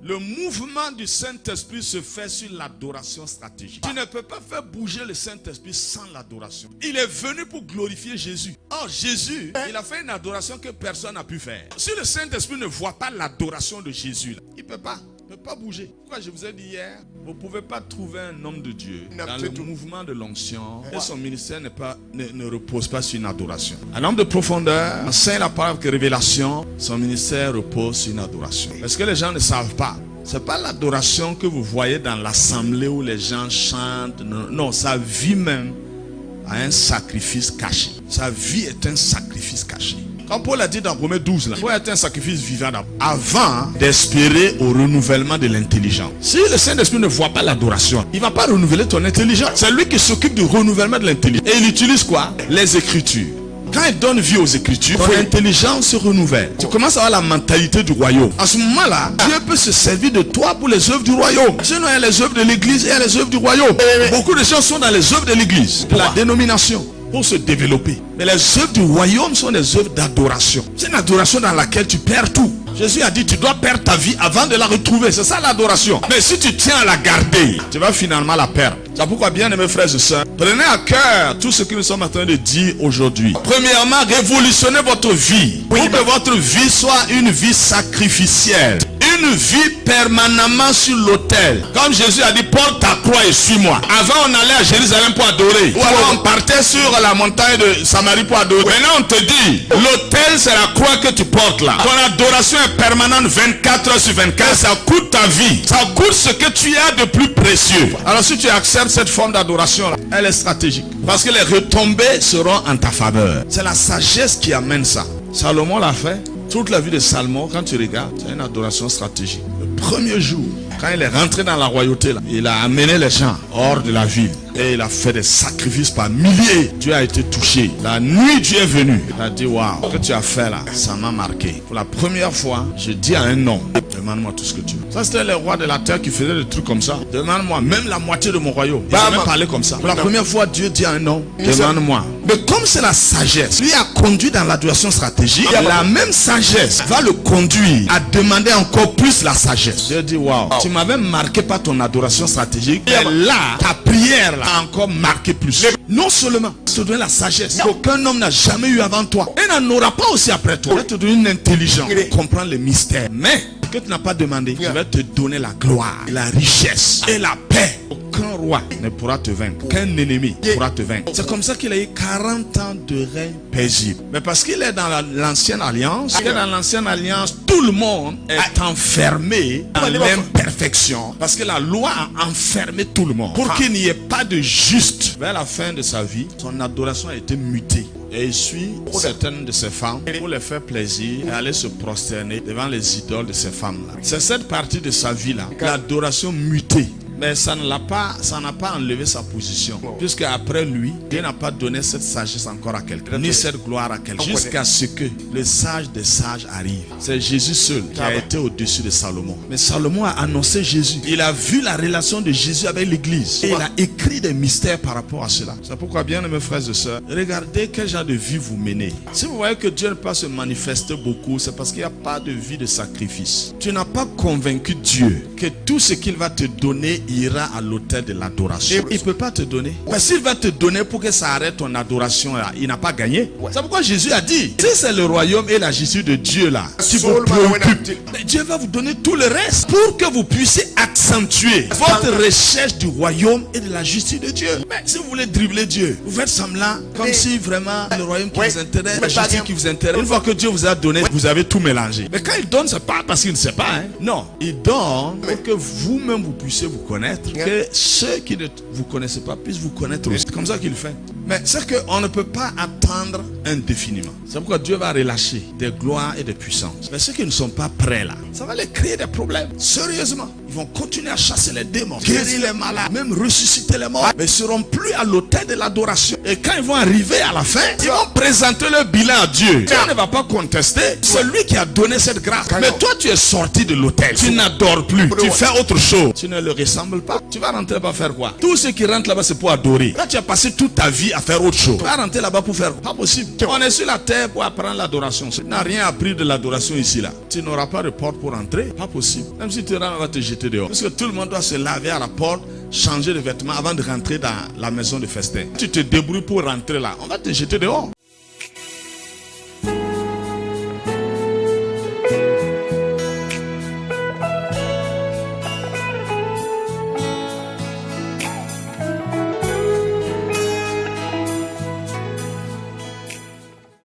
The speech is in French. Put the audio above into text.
Le mouvement du Saint-Esprit se fait sur l'adoration stratégique. Tu ne peux pas faire bouger le Saint-Esprit sans l'adoration. Il est venu pour glorifier Jésus. Or, Jésus, il a fait une adoration que personne n'a pu faire. Si le Saint-Esprit ne voit pas l'adoration de Jésus, il ne peut pas. Ne pas bouger. Pourquoi je vous ai dit hier, vous ne pouvez pas trouver un homme de Dieu dans le mouvement de l'onction et son ministère ne repose pas sur une adoration. Un homme de profondeur enseigne la parole avec révélation, son ministère repose sur une adoration. Parce que les gens ne savent pas. Ce n'est pas l'adoration que vous voyez dans l'assemblée où les gens chantent. Non, sa vie même a un sacrifice caché. Sa vie est un sacrifice caché. Quand Paul a dit dans Romains 12, il faut être un sacrifice vivant avant d'espérer au renouvellement de l'intelligence. Si le Saint-Esprit ne voit pas l'adoration, il ne va pas renouveler ton intelligence. C'est lui qui s'occupe du renouvellement de l'intelligence. Et il utilise quoi? Les Écritures. Quand il donne vie aux Écritures, ton intelligence se renouvelle. Tu commences à avoir la mentalité du royaume. À ce moment-là, Dieu peut se servir de toi pour les œuvres du royaume. Sinon, il y a les œuvres de l'église et il y a les œuvres du royaume. Beaucoup de gens sont dans les œuvres de l'église, de la dénomination, pour se développer. Mais les œuvres du royaume sont des œuvres d'adoration. C'est une adoration dans laquelle tu perds tout. Jésus a dit tu dois perdre ta vie avant de la retrouver. C'est ça l'adoration. Mais si tu tiens à la garder, tu vas finalement la perdre. C'est pourquoi, bien aimés frères et sœurs, prenez à cœur tout ce que nous sommes en train de dire aujourd'hui. Premièrement, révolutionnez votre vie pour que votre vie soit une vie sacrificielle. Une vie permanemment sur l'autel. Comme Jésus a dit, porte ta croix et suis-moi. Avant, on allait à Jérusalem pour adorer. Ou alors on partait sur la montagne de Samarie pour adorer. Maintenant, on te dit, l'autel, c'est la croix que tu portes là. Ton adoration est permanente 24 heures sur 24. Ça coûte ta vie. Ça coûte ce que tu as de plus précieux. Alors, si tu acceptes cette forme d'adoration là, elle est stratégique. Parce que les retombées seront en ta faveur. C'est la sagesse qui amène ça. Salomon l'a fait. Toute la vie de Salomon, quand tu regardes, c'est une adoration stratégique. Le premier jour, quand il est rentré dans la royauté, là, il a amené les gens hors de la ville. Et il a fait des sacrifices par milliers. Dieu a été touché. La nuit, Dieu est venu. Il a dit, waouh, ce que tu as fait là, ça m'a marqué. Pour la première fois, je dis à un homme, demande-moi tout ce que tu veux. Ça, c'était les rois de la terre qui faisaient des trucs comme ça. Demande-moi, même la moitié de mon royaume. Il a même parlé comme ça. Pour la première fois, Dieu dit à un homme, demande-moi. Mais comme c'est la sagesse, lui a conduit dans l'adoration stratégique, la même sagesse va le conduire à demander encore plus la sagesse. Dieu dit, waouh, tu m'avais marqué par ton adoration stratégique. Et là, ta prière là, a encore marqué plus. Non seulement, te donner la sagesse qu'aucun homme n'a jamais eu avant toi. Et n'en aura pas aussi après toi. Je vais te donner une intelligence pour comprendre les mystères. Mais, que tu n'as pas demandé, je vais te donner la gloire, la richesse et la paix. Aucun roi ne pourra te vaincre. Aucun ennemi ne pourra te vaincre. C'est comme ça qu'il a eu 40 ans de règne paisible. Mais parce qu'il est dans l'ancienne alliance, tout le monde est enfermé dans l'imperfection. Parce que la loi a enfermé tout le monde. Pour qu'il n'y ait pas de juste. Vers la fin de sa vie, son adoration a été mutée. Et il suit certaines de ces femmes pour les faire plaisir et aller se prosterner devant les idoles de ces femmes-là. C'est cette partie de sa vie-là, l'adoration mutée. Mais ça n'a pas enlevé sa position. Puisque après lui, Dieu n'a pas donné cette sagesse encore à quelqu'un, ni cette gloire à quelqu'un. Jusqu'à ce que le sage des sages arrive. C'est Jésus seul qui a été au-dessus de Salomon. Mais Salomon a annoncé Jésus. Il a vu la relation de Jésus avec l'église. Et il a écrit des mystères par rapport à cela. C'est pourquoi, bien mes frères et sœurs, regardez quel genre de vie vous menez. Si vous voyez que Dieu ne peut pas se manifester beaucoup, c'est parce qu'il n'y a pas de vie de sacrifice. Tu n'as pas convaincu Dieu que tout ce qu'il va te donner ira à l'autel de l'adoration. Il ne peut pas te donner. Mais s'il va te donner pour que ça arrête ton adoration là, il n'a pas gagné. C'est pourquoi Jésus a dit, si c'est le royaume et la justice de Dieu là, tu vous préoccupes, mais Dieu va vous donner tout le reste pour que vous puissiez accentuer votre recherche du royaume et de la justice de Dieu. Mais si vous voulez dribbler Dieu, vous faites semblant comme si vraiment le royaume qui vous intéresse, la justice qui vous intéresse. Une fois que Dieu vous a donné, vous avez tout mélangé. Mais quand il donne, c'est pas parce qu'il ne sait pas. Non, il donne pour que vous-même vous puissiez vous connaître. Que ceux qui ne vous connaissent pas puissent vous connaître aussi. C'est comme ça qu'il fait. Mais c'est qu'on ne peut pas attendre indéfiniment. C'est pourquoi Dieu va relâcher des gloires et des puissances. Mais ceux qui ne sont pas prêts là, ça va les créer des problèmes. Sérieusement. Ils vont continuer à chasser les démons, guérir les malades, même ressusciter les morts. Mais ils ne seront plus à l'autel de l'adoration. Et quand ils vont arriver à la fin, ils vont présenter leur bilan à Dieu. Dieu ne va pas contester. C'est lui qui a donné cette grâce. Mais toi, tu es sorti de l'autel. Tu n'adores plus. Tu fais autre chose. Tu ne le ressembles ressemble pas. Tu vas rentrer là-bas faire quoi? Tous ceux qui rentrent là-bas, c'est pour adorer. Là, tu as passé toute ta vie à faire autre chose. Tu vas rentrer là-bas pour faire quoi? Pas possible. On est sur la terre pour apprendre l'adoration. Tu n'as rien appris de l'adoration ici là. Tu n'auras pas de porte pour entrer. Pas possible. Même si tu rentres, on va te jeter dehors. Parce que tout le monde doit se laver à la porte, changer de vêtements avant de rentrer dans la maison de festin. Tu te débrouilles pour rentrer là, on va te jeter dehors.